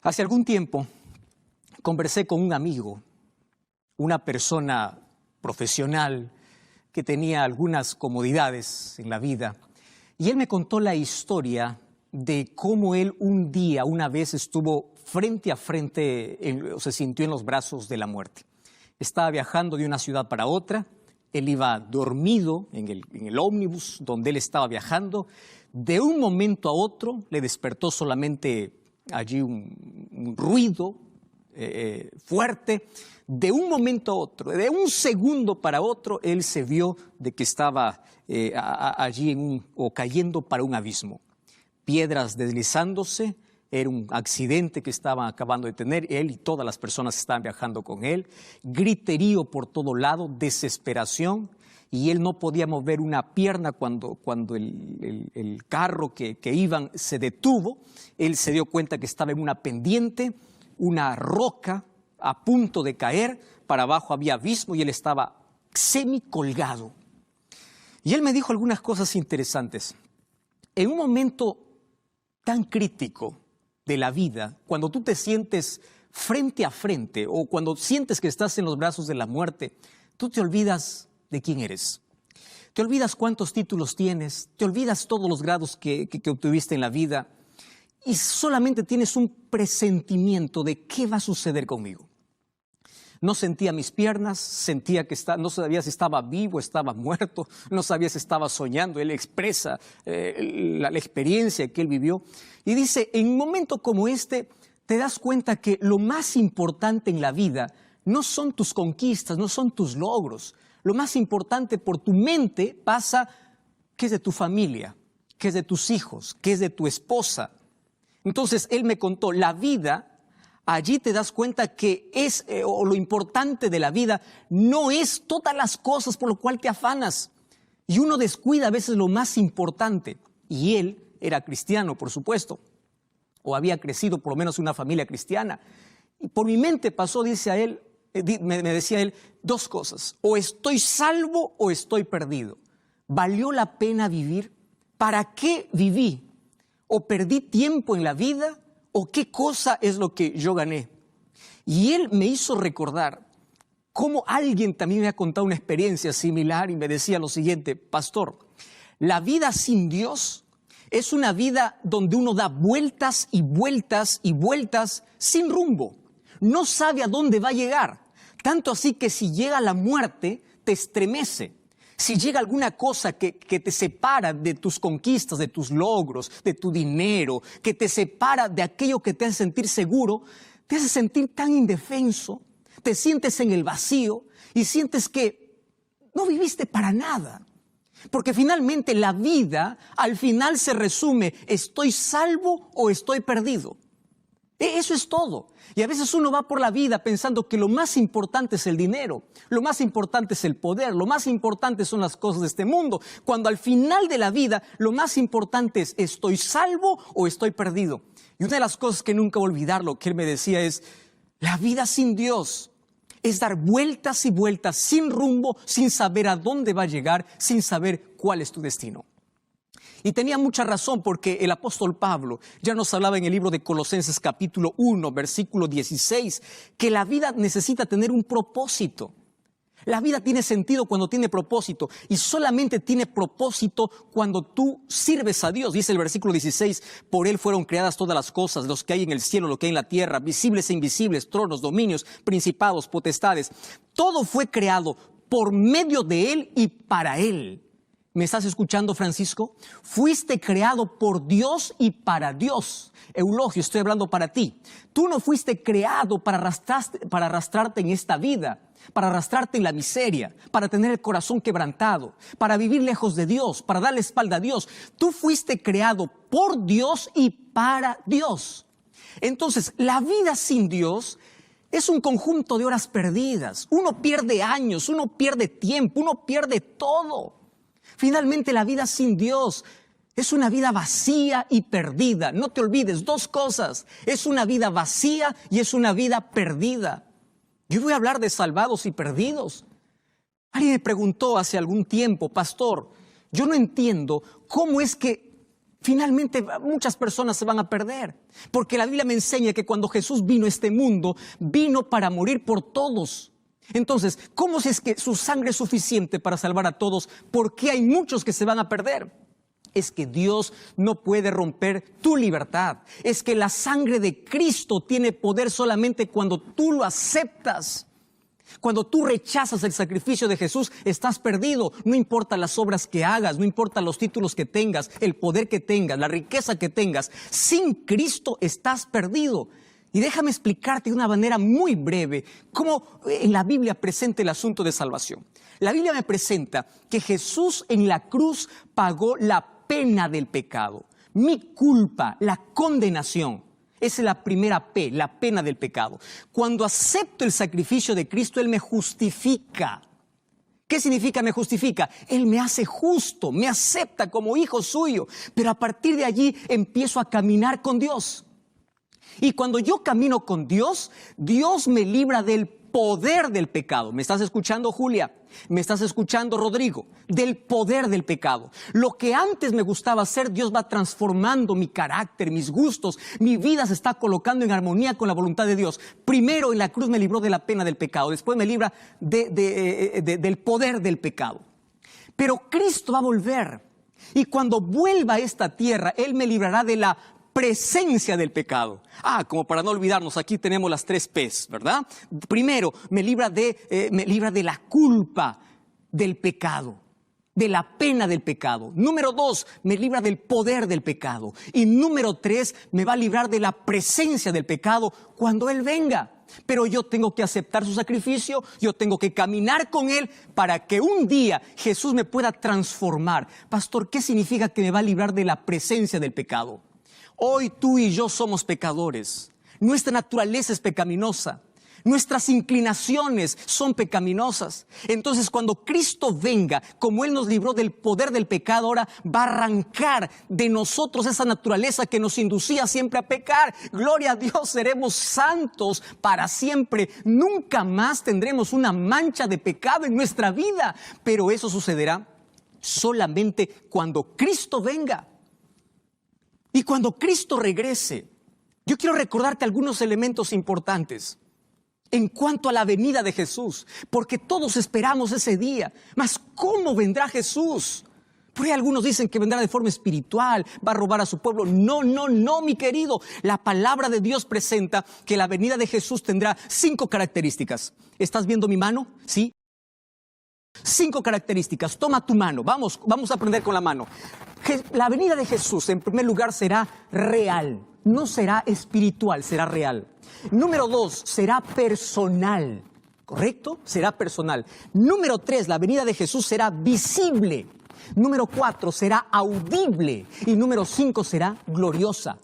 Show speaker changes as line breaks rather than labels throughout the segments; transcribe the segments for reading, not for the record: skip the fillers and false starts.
Hace algún tiempo conversé con un amigo, una persona profesional que tenía algunas comodidades en la vida, y él me contó la historia de cómo él una vez estuvo frente a frente, o se sintió en los brazos de la muerte. Estaba viajando de una ciudad para otra, él iba dormido en el ómnibus donde él estaba viajando. De un momento a otro le despertó solamente allí un ruido fuerte. De un momento a otro, de un segundo para otro, él se vio de que estaba allí o cayendo para un abismo. Piedras deslizándose, era un accidente que estaban acabando de tener, él y todas las personas que estaban viajando con él, griterío por todo lado, desesperación, y él no podía mover una pierna cuando el carro que iban se detuvo. Él se dio cuenta que estaba en una pendiente, una roca a punto de caer, para abajo había abismo y él estaba semicolgado. Y él me dijo algunas cosas interesantes. En un momento tan crítico de la vida, cuando tú te sientes frente a frente o cuando sientes que estás en los brazos de la muerte, tú te olvidas de quién eres. Te olvidas cuántos títulos tienes, te olvidas todos los grados que obtuviste en la vida y solamente tienes un presentimiento de qué va a suceder conmigo. No sentía mis piernas, sentía que no sabía si estaba vivo, estaba muerto, no sabía si estaba soñando. Él expresa la experiencia que él vivió. Y dice, en un momento como este, te das cuenta que lo más importante en la vida no son tus conquistas, no son tus logros. Lo más importante por tu mente pasa qué es de tu familia, qué es de tus hijos, qué es de tu esposa. Entonces, él me contó, la vida... Allí te das cuenta que o lo importante de la vida no es todas las cosas por lo cual te afanas. Y uno descuida a veces lo más importante. Y él era cristiano, por supuesto, o había crecido por lo menos en una familia cristiana. Y por mi mente pasó, me decía él, dos cosas. O estoy salvo o estoy perdido. ¿Valió la pena vivir? ¿Para qué viví? ¿O perdí tiempo en la vida? ¿O qué cosa es lo que yo gané? Y él me hizo recordar cómo alguien también me ha contado una experiencia similar y me decía lo siguiente: pastor, la vida sin Dios es una vida donde uno da vueltas y vueltas y vueltas sin rumbo. No sabe a dónde va a llegar. Tanto así que si llega la muerte, te estremece. Si llega alguna cosa que te separa de tus conquistas, de tus logros, de tu dinero, que te separa de aquello que te hace sentir seguro, te hace sentir tan indefenso, te sientes en el vacío y sientes que no viviste para nada. Porque finalmente la vida al final se resume, ¿estoy salvo o estoy perdido? Eso es todo. Y a veces uno va por la vida pensando que lo más importante es el dinero, lo más importante es el poder, lo más importante son las cosas de este mundo, cuando al final de la vida lo más importante es ¿estoy salvo o estoy perdido? Y una de las cosas que nunca voy a olvidar, lo que él me decía es, la vida sin Dios es dar vueltas y vueltas sin rumbo, sin saber a dónde va a llegar, sin saber cuál es tu destino. Y tenía mucha razón, porque el apóstol Pablo ya nos hablaba en el libro de Colosenses capítulo 1, versículo 16, que la vida necesita tener un propósito. La vida tiene sentido cuando tiene propósito, y solamente tiene propósito cuando tú sirves a Dios. Dice el versículo 16, por Él fueron creadas todas las cosas, los que hay en el cielo, lo que hay en la tierra, visibles e invisibles, tronos, dominios, principados, potestades. Todo fue creado por medio de Él y para Él. ¿Me estás escuchando, Francisco? Fuiste creado por Dios y para Dios. Eulogio, estoy hablando para ti. Tú no fuiste creado para arrastrarte en esta vida, para arrastrarte en la miseria, para tener el corazón quebrantado, para vivir lejos de Dios, para darle espalda a Dios. Tú fuiste creado por Dios y para Dios. Entonces, la vida sin Dios es un conjunto de horas perdidas. Uno pierde años, uno pierde tiempo, uno pierde todo. Finalmente, la vida sin Dios es una vida vacía y perdida. No te olvides, dos cosas. Es una vida vacía y es una vida perdida. Yo voy a hablar de salvados y perdidos. Alguien me preguntó hace algún tiempo, pastor, yo no entiendo cómo es que Finalmente muchas personas se van a perder, porque la Biblia me enseña que cuando Jesús vino a este mundo, vino para morir por todos. Entonces, ¿cómo es que su sangre es suficiente para salvar a todos? ¿Por qué hay muchos que se van a perder? Es que Dios no puede romper tu libertad. Es que la sangre de Cristo tiene poder solamente cuando tú lo aceptas. Cuando tú rechazas el sacrificio de Jesús, estás perdido. No importa las obras que hagas, no importa los títulos que tengas, el poder que tengas, la riqueza que tengas. Sin Cristo estás perdido. Y déjame explicarte de una manera muy breve cómo en la Biblia presenta el asunto de salvación. La Biblia me presenta que Jesús en la cruz pagó la pena del pecado, mi culpa, la condenación. Esa es la primera P, la pena del pecado. Cuando acepto el sacrificio de Cristo, Él me justifica. ¿Qué significa me justifica? Él me hace justo, me acepta como hijo suyo. Pero a partir de allí empiezo a caminar con Dios. Y cuando yo camino con Dios, Dios me libra del poder del pecado. ¿Me estás escuchando, Julia? ¿Me estás escuchando, Rodrigo? Del poder del pecado. Lo que antes me gustaba hacer, Dios va transformando mi carácter, mis gustos. Mi vida se está colocando en armonía con la voluntad de Dios. Primero en la cruz me libró de la pena del pecado. Después me libra del poder del pecado. Pero Cristo va a volver. Y cuando vuelva a esta tierra, Él me librará de la presencia del pecado. Como para no olvidarnos, aquí tenemos las 3 P's, ¿verdad? Primero, me libra de la culpa del pecado, de la pena del pecado. Número 2, me libra del poder del pecado. Y número 3, me va a librar de la presencia del pecado cuando Él venga. Pero yo tengo que aceptar su sacrificio, yo tengo que caminar con Él para que un día Jesús me pueda transformar. Pastor, ¿qué significa que me va a librar de la presencia del pecado? Hoy tú y yo somos pecadores. Nuestra naturaleza es pecaminosa. Nuestras inclinaciones son pecaminosas. Entonces, cuando Cristo venga, como Él nos libró del poder del pecado, ahora va a arrancar de nosotros esa naturaleza que nos inducía siempre a pecar. Gloria a Dios, seremos santos para siempre. Nunca más tendremos una mancha de pecado en nuestra vida. Pero eso sucederá solamente cuando Cristo venga. Y cuando Cristo regrese, yo quiero recordarte algunos elementos importantes en cuanto a la venida de Jesús, porque todos esperamos ese día. Mas, ¿cómo vendrá Jesús? Por ahí algunos dicen que vendrá de forma espiritual, va a robar a su pueblo. No, mi querido. La palabra de Dios presenta que la venida de Jesús tendrá 5 características. ¿Estás viendo mi mano? ¿Sí? 5 características. Toma tu mano. Vamos a aprender con la mano. La venida de Jesús, en primer lugar, será real. No será espiritual, será real. Número 2, será personal. ¿Correcto? Será personal. Número 3, la venida de Jesús será visible. Número 4, será audible. Y número 5, será gloriosa.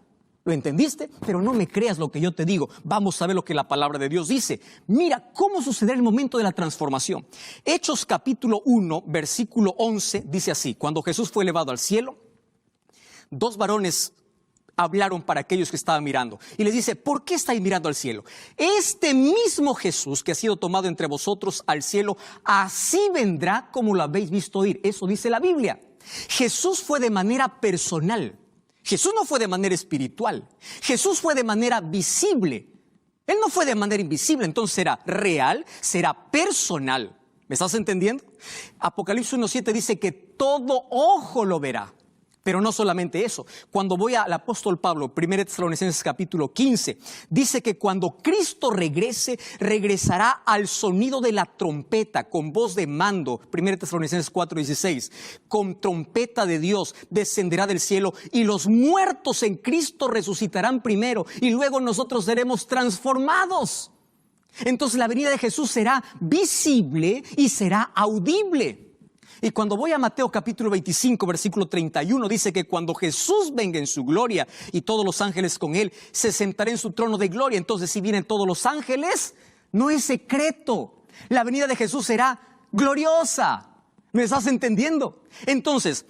¿Lo entendiste? Pero no me creas lo que yo te digo. Vamos a ver lo que la palabra de Dios dice. Mira cómo sucederá el momento de la transformación. Hechos capítulo 1, versículo 11, dice así. Cuando Jesús fue elevado al cielo, 2 varones hablaron para aquellos que estaban mirando. Y les dice, ¿por qué estáis mirando al cielo? Este mismo Jesús que ha sido tomado entre vosotros al cielo, así vendrá como lo habéis visto ir. Eso dice la Biblia. Jesús fue de manera personal. Jesús no fue de manera espiritual. Jesús fue de manera visible. Él no fue de manera invisible, entonces será real, será personal. ¿Me estás entendiendo? Apocalipsis 1:7 dice que todo ojo lo verá. Pero no solamente eso. Cuando voy al apóstol Pablo, 1 Tesalonicenses capítulo 15, dice que cuando Cristo regrese, regresará al sonido de la trompeta, con voz de mando. 1 Tesalonicenses 4:16, con trompeta de Dios descenderá del cielo y los muertos en Cristo resucitarán primero y luego nosotros seremos transformados. Entonces la venida de Jesús será visible y será audible. Y cuando voy a Mateo capítulo 25, versículo 31, dice que cuando Jesús venga en su gloria y todos los ángeles con Él, se sentará en su trono de gloria. Entonces, si vienen todos los ángeles, no es secreto. La venida de Jesús será gloriosa. ¿Me estás entendiendo? Entonces,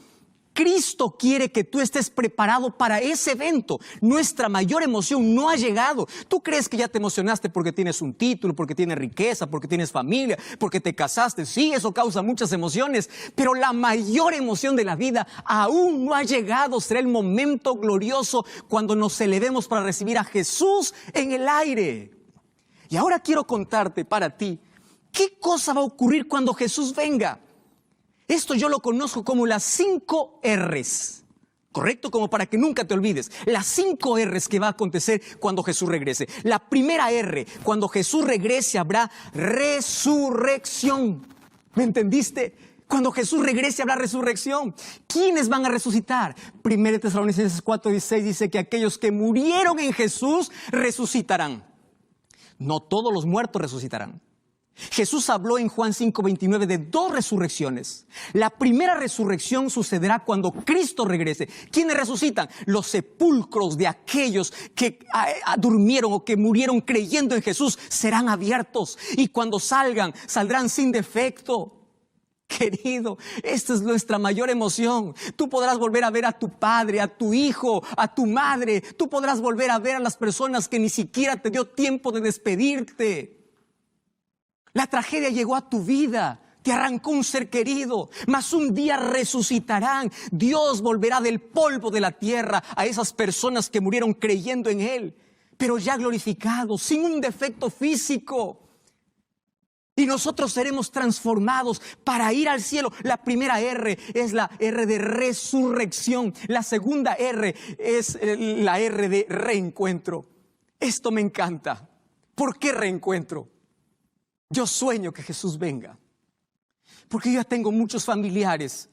Cristo quiere que tú estés preparado para ese evento. Nuestra mayor emoción no ha llegado. Tú crees que ya te emocionaste porque tienes un título, porque tienes riqueza, porque tienes familia, porque te casaste. Sí, eso causa muchas emociones, pero la mayor emoción de la vida aún no ha llegado. Será el momento glorioso cuando nos elevemos para recibir a Jesús en el aire. Y ahora quiero contarte para ti, ¿qué cosa va a ocurrir cuando Jesús venga? Esto yo lo conozco como las 5 R's, ¿correcto? Como para que nunca te olvides. Las 5 R's que va a acontecer cuando Jesús regrese. La primera R, cuando Jesús regrese habrá resurrección. ¿Me entendiste? Cuando Jesús regrese habrá resurrección. ¿Quiénes van a resucitar? 1 Tesalonicenses 4:16 dice que aquellos que murieron en Jesús resucitarán. No todos los muertos resucitarán. Jesús habló en Juan 5:29 de 2 resurrecciones. La primera resurrección sucederá cuando Cristo regrese. ¿Quiénes resucitan? Los sepulcros de aquellos que durmieron o que murieron creyendo en Jesús serán abiertos. Y cuando saldrán sin defecto. Querido, esta es nuestra mayor emoción. Tú podrás volver a ver a tu padre, a tu hijo, a tu madre. Tú podrás volver a ver a las personas que ni siquiera te dio tiempo de despedirte. La tragedia llegó a tu vida, te arrancó un ser querido, mas un día resucitarán. Dios volverá del polvo de la tierra a esas personas que murieron creyendo en Él, pero ya glorificados, sin un defecto físico. Y nosotros seremos transformados para ir al cielo. La primera R es la R de resurrección. La segunda R es la R de reencuentro. Esto me encanta. ¿Por qué reencuentro? Yo sueño que Jesús venga, porque yo ya tengo muchos familiares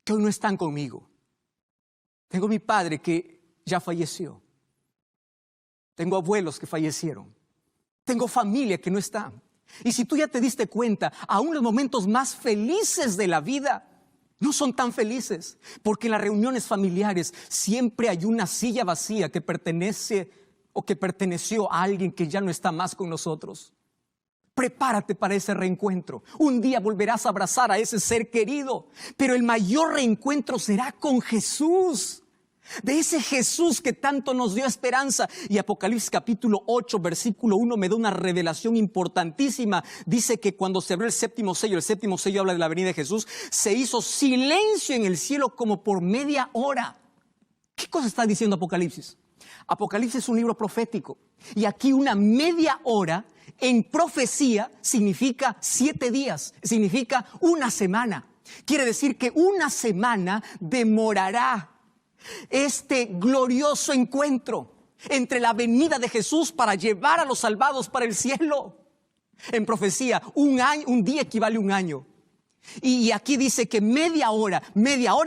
que hoy no están conmigo. Tengo mi padre que ya falleció. Tengo abuelos que fallecieron. Tengo familia que no está. Y si tú ya te diste cuenta, aún los momentos más felices de la vida no son tan felices, porque en las reuniones familiares siempre hay una silla vacía que pertenece o que perteneció a alguien que ya no está más con nosotros. Prepárate para ese reencuentro. Un día volverás a abrazar a ese ser querido, pero el mayor reencuentro será con Jesús. De ese Jesús que tanto nos dio esperanza. Y Apocalipsis capítulo 8, versículo 1 me da una revelación importantísima. Dice que cuando se abrió el séptimo sello habla de la venida de Jesús, se hizo silencio en el cielo como por media hora. ¿Qué cosa está diciendo Apocalipsis? Apocalipsis es un libro profético. Y aquí una media hora en profecía significa 7 días, significa una semana. Quiere decir que una semana demorará este glorioso encuentro entre la venida de Jesús para llevar a los salvados para el cielo. En profecía, un día equivale a un año. Y aquí dice que media hora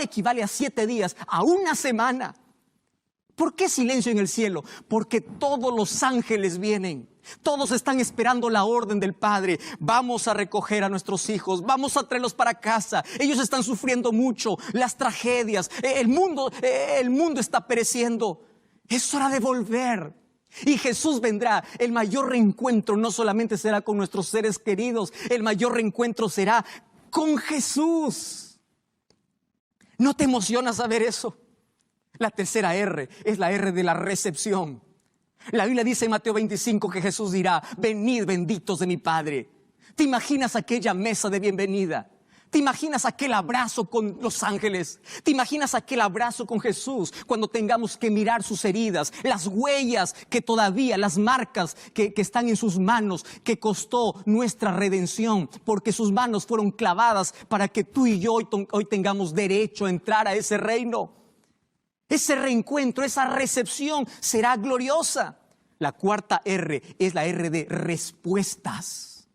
equivale a 7 días, a una semana. ¿Por qué silencio en el cielo? Porque todos los ángeles vienen. Todos están esperando la orden del Padre. Vamos a recoger a nuestros hijos. Vamos a traerlos para casa. Ellos están sufriendo mucho. Las tragedias. El mundo está pereciendo. Es hora de volver. Y Jesús vendrá. El mayor reencuentro no solamente será con nuestros seres queridos. El mayor reencuentro será con Jesús. ¿No te emociona saber eso? La tercera R es la R de la recepción. La Biblia dice en Mateo 25 que Jesús dirá: venid benditos de mi Padre. ¿Te imaginas aquella mesa de bienvenida? ¿Te imaginas aquel abrazo con los ángeles? ¿Te imaginas aquel abrazo con Jesús cuando tengamos que mirar sus heridas, las huellas que todavía, las marcas que están en sus manos, que costó nuestra redención, porque sus manos fueron clavadas para que tú y yo hoy tengamos derecho a entrar a ese reino? Ese reencuentro, esa recepción será gloriosa. La cuarta R es la R de respuestas.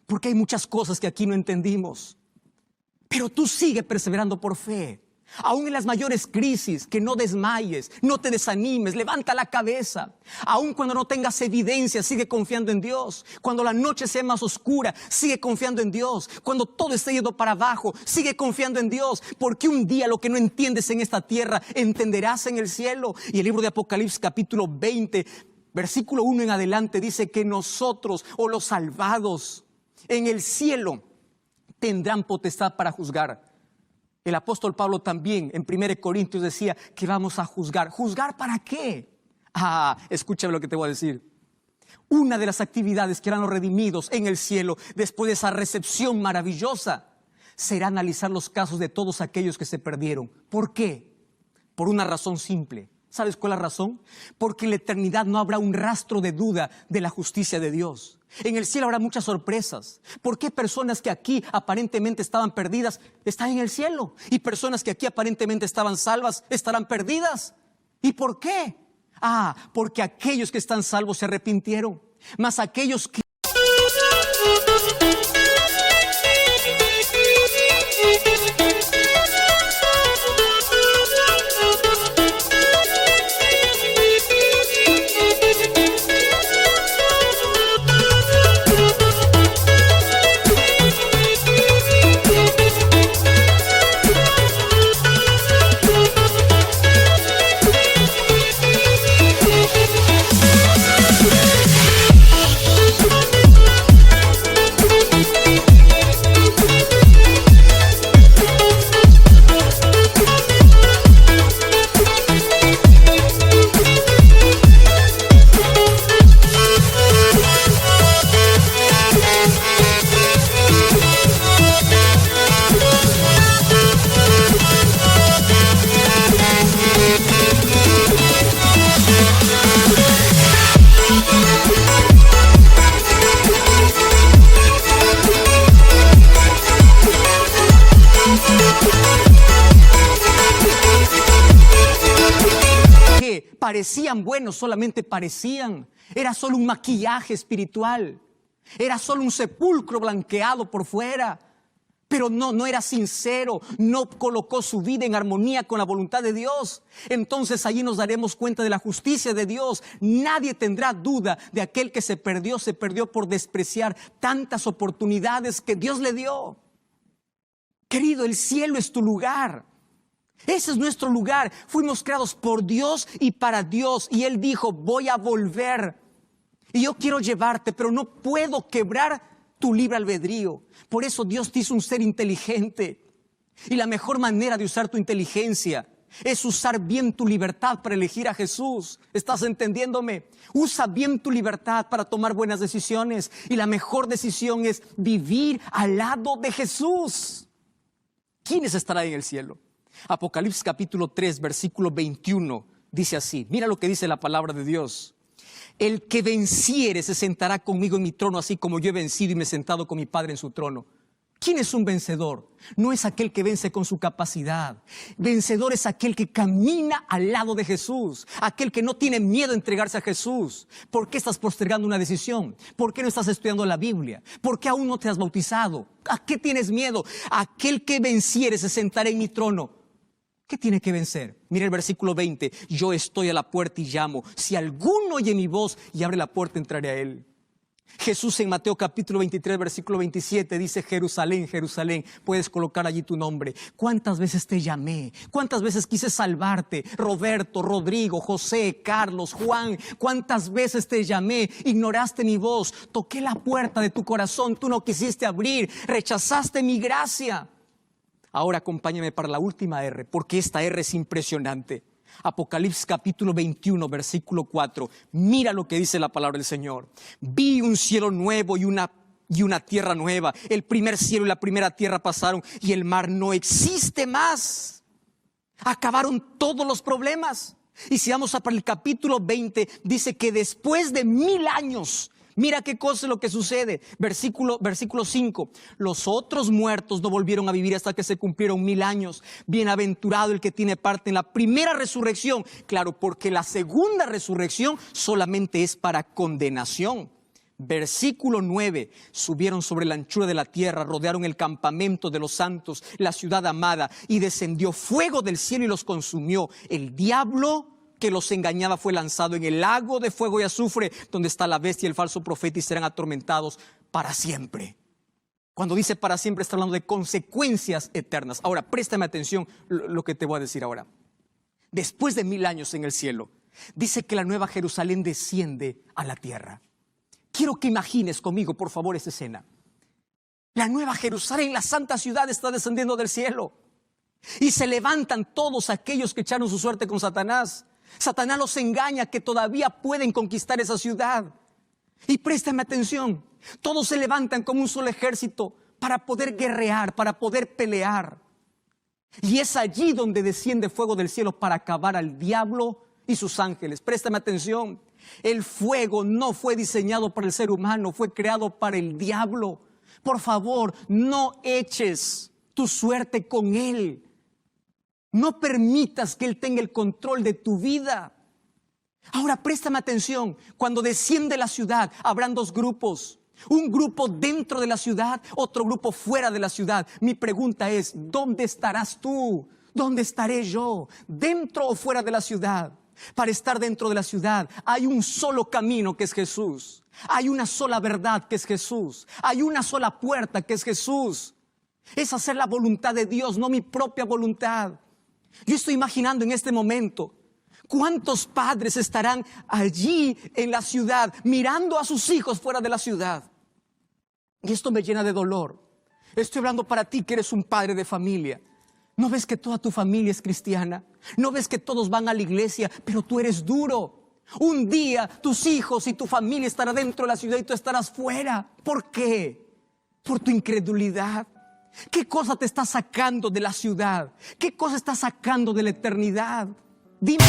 Porque hay muchas cosas que aquí no entendimos. Pero tú sigue perseverando por fe. Aún en las mayores crisis, que no desmayes, no te desanimes, levanta la cabeza. Aún cuando no tengas evidencia, sigue confiando en Dios. Cuando la noche sea más oscura, sigue confiando en Dios. Cuando todo esté yendo para abajo, sigue confiando en Dios. Porque un día lo que no entiendes en esta tierra, entenderás en el cielo. Y el libro de Apocalipsis capítulo 20, versículo 1 en adelante, dice que nosotros, o los salvados, en el cielo tendrán potestad para juzgar. El apóstol Pablo también en 1 Corintios decía que vamos a juzgar. ¿Juzgar para qué? Escúchame lo que te voy a decir. Una de las actividades que harán los redimidos en el cielo después de esa recepción maravillosa será analizar los casos de todos aquellos que se perdieron. ¿Por qué? Por una razón simple. ¿Sabes cuál es la razón? Porque en la eternidad no habrá un rastro de duda de la justicia de Dios. En el cielo habrá muchas sorpresas. ¿Por qué personas que aquí aparentemente estaban perdidas están en el cielo? Y personas que aquí aparentemente estaban salvas estarán perdidas. ¿Y por qué? Porque aquellos que están salvos se arrepintieron. Mas aquellos que parecían buenos, solamente parecían. Era solo un maquillaje espiritual. Era solo un sepulcro blanqueado por fuera. Pero no era sincero, no colocó su vida en armonía con la voluntad de Dios. Entonces allí nos daremos cuenta de la justicia de Dios. Nadie tendrá duda de aquel que se perdió por despreciar tantas oportunidades que Dios le dio. Querido, el cielo es tu lugar. Ese es nuestro lugar. Fuimos creados por Dios y para Dios. Y Él dijo, voy a volver. Y yo quiero llevarte, pero no puedo quebrar tu libre albedrío. Por eso Dios te hizo un ser inteligente. Y la mejor manera de usar tu inteligencia es usar bien tu libertad para elegir a Jesús. ¿Estás entendiéndome? Usa bien tu libertad para tomar buenas decisiones. Y la mejor decisión es vivir al lado de Jesús. ¿Quiénes estarán en el cielo? Apocalipsis capítulo 3, versículo 21, dice así. Mira lo que dice la palabra de Dios. El que venciere se sentará conmigo en mi trono, así como yo he vencido y me he sentado con mi Padre en su trono. ¿Quién es un vencedor? No es aquel que vence con su capacidad. Vencedor es aquel que camina al lado de Jesús. Aquel que no tiene miedo a entregarse a Jesús. ¿Por qué estás postergando una decisión? ¿Por qué no estás estudiando la Biblia? ¿Por qué aún no te has bautizado? ¿A qué tienes miedo? Aquel que venciere se sentará en mi trono. ¿Qué tiene que vencer? Mira el versículo 20. Yo estoy a la puerta y llamo. Si alguno oye mi voz y abre la puerta, entraré a él. Jesús en Mateo capítulo 23, versículo 27 dice, Jerusalén, Jerusalén, puedes colocar allí tu nombre. ¿Cuántas veces te llamé? ¿Cuántas veces quise salvarte? Roberto, Rodrigo, José, Carlos, Juan, ¿cuántas veces te llamé? Ignoraste mi voz, toqué la puerta de tu corazón, tú no quisiste abrir, rechazaste mi gracia. Ahora acompáñame para la última R, porque esta R es impresionante. Apocalipsis capítulo 21, versículo 4. Mira lo que dice la palabra del Señor. Vi un cielo nuevo y una tierra nueva. El primer cielo y la primera tierra pasaron y el mar no existe más. Acabaron todos los problemas. Y si vamos para el capítulo 20, dice que después de 1000 años, mira qué cosa es lo que sucede. Versículo 5. Los otros muertos no volvieron a vivir hasta que se cumplieron 1000 años. Bienaventurado el que tiene parte en la primera resurrección. Claro, porque la segunda resurrección solamente es para condenación. Versículo 9. Subieron sobre la anchura de la tierra, rodearon el campamento de los santos, la ciudad amada, y descendió fuego del cielo y los consumió. El diablo que los engañaba fue lanzado en el lago de fuego y azufre, donde está la bestia y el falso profeta, y serán atormentados para siempre. Cuando dice para siempre, está hablando de consecuencias eternas. Ahora, préstame atención lo que te voy a decir ahora. Después de 1000 años en el cielo, dice que la nueva Jerusalén desciende a la tierra. Quiero que imagines conmigo, por favor, esta escena. La nueva Jerusalén, la santa ciudad, está descendiendo del cielo. Y se levantan todos aquellos que echaron su suerte con Satanás. Satanás los engaña que todavía pueden conquistar esa ciudad. Y préstame atención, todos se levantan como un solo ejército para poder guerrear, para poder pelear. Y es allí donde desciende fuego del cielo para acabar al diablo y sus ángeles. Préstame atención, el fuego no fue diseñado para el ser humano, fue creado para el diablo. Por favor, no eches tu suerte con él. No permitas que él tenga el control de tu vida. Ahora préstame atención, cuando desciende la ciudad habrán dos grupos. Un grupo dentro de la ciudad, otro grupo fuera de la ciudad. Mi pregunta es, ¿dónde estarás tú? ¿Dónde estaré yo? ¿Dentro o fuera de la ciudad? Para estar dentro de la ciudad hay un solo camino que es Jesús. Hay una sola verdad que es Jesús. Hay una sola puerta que es Jesús. Es hacer la voluntad de Dios, no mi propia voluntad. Yo estoy imaginando en este momento cuántos padres estarán allí en la ciudad mirando a sus hijos fuera de la ciudad. Y esto me llena de dolor. Estoy hablando para ti que eres un padre de familia. ¿No ves que toda tu familia es cristiana? ¿No ves que todos van a la iglesia, pero tú eres duro? Un día tus hijos y tu familia estarán dentro de la ciudad y tú estarás fuera. ¿Por qué? Por tu incredulidad. ¿Qué cosa te está sacando de la ciudad? ¿Qué cosa está sacando de la eternidad? Dime.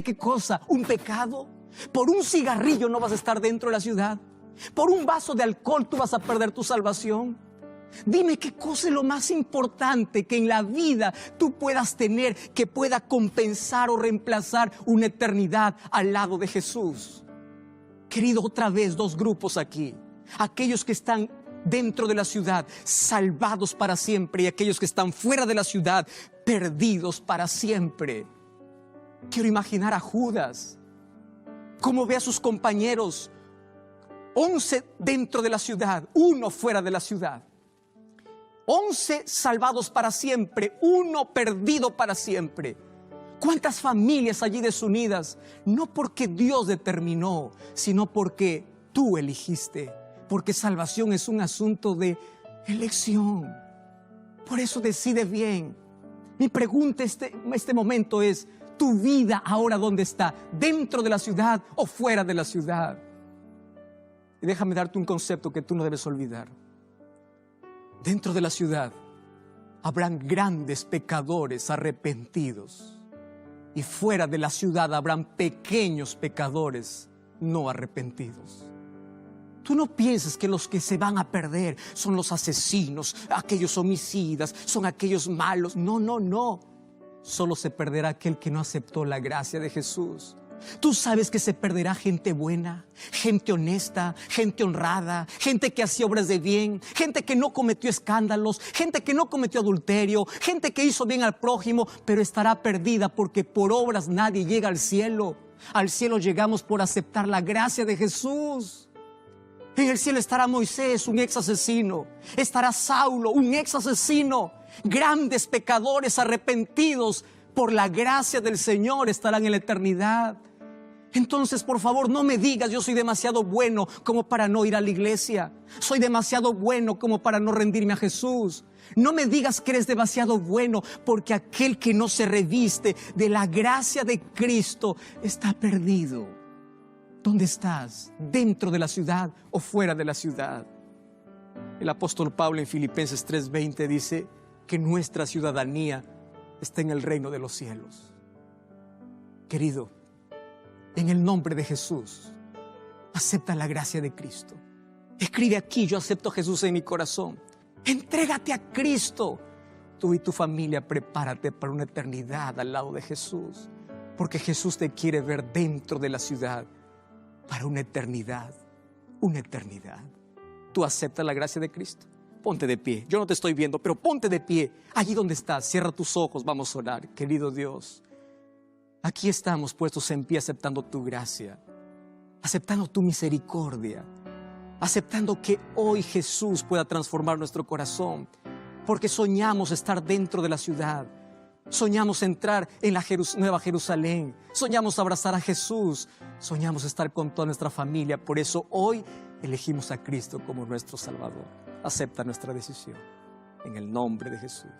¿Qué cosa? ¿Un pecado? Por un cigarrillo no vas a estar dentro de la ciudad. Por un vaso de alcohol tú vas a perder tu salvación. Dime qué cosa es lo más importante que en la vida tú puedas tener, que pueda compensar o reemplazar una eternidad al lado de Jesús. Querido, otra vez dos grupos aquí. Aquellos que están dentro de la ciudad, salvados para siempre, y aquellos que están fuera de la ciudad, perdidos para siempre. Quiero imaginar a Judas, cómo ve a sus compañeros, 11 dentro de la ciudad, 1 fuera de la ciudad. 11 salvados para siempre, 1 perdido para siempre. ¿Cuántas familias allí desunidas? No porque Dios determinó, sino porque tú elegiste. Porque salvación es un asunto de elección. Por eso decide bien. Mi pregunta este momento es, ¿tu vida ahora dónde está? ¿Dentro de la ciudad o fuera de la ciudad? Y déjame darte un concepto que tú no debes olvidar. Dentro de la ciudad habrán grandes pecadores arrepentidos. Y fuera de la ciudad habrán pequeños pecadores no arrepentidos. Tú no pienses que los que se van a perder son los asesinos, aquellos homicidas, son aquellos malos. No, no, no. Solo se perderá aquel que no aceptó la gracia de Jesús. Tú sabes que se perderá gente buena, gente honesta, gente honrada, gente que hacía obras de bien, gente que no cometió escándalos, gente que no cometió adulterio, gente que hizo bien al prójimo, pero estará perdida porque por obras nadie llega al cielo. Al cielo llegamos por aceptar la gracia de Jesús. En el cielo estará Moisés, un ex asesino. Estará Saulo, un ex asesino. Grandes pecadores arrepentidos por la gracia del Señor estarán en la eternidad. Entonces, por favor, no me digas yo soy demasiado bueno como para no ir a la iglesia. Soy demasiado bueno como para no rendirme a Jesús. No me digas que eres demasiado bueno, porque aquel que no se reviste de la gracia de Cristo está perdido. ¿Dónde estás? ¿Dentro de la ciudad o fuera de la ciudad? El apóstol Pablo en Filipenses 3:20 dice que nuestra ciudadanía está en el reino de los cielos. Querido, en el nombre de Jesús, acepta la gracia de Cristo. Escribe aquí: yo acepto a Jesús en mi corazón. Entrégate a Cristo. Tú y tu familia, prepárate para una eternidad al lado de Jesús, porque Jesús te quiere ver dentro de la ciudad para una eternidad, una eternidad. ¿Tú aceptas la gracia de Cristo? Ponte de pie. Yo no te estoy viendo, pero ponte de pie. Allí donde estás, cierra tus ojos, vamos a orar. Querido Dios, aquí estamos puestos en pie aceptando tu gracia, aceptando tu misericordia, aceptando que hoy Jesús pueda transformar nuestro corazón, porque soñamos estar dentro de la ciudad, soñamos entrar en la Nueva Jerusalén, soñamos abrazar a Jesús, soñamos estar con toda nuestra familia. Por eso hoy elegimos a Cristo como nuestro Salvador. Acepta nuestra decisión en el nombre de Jesús.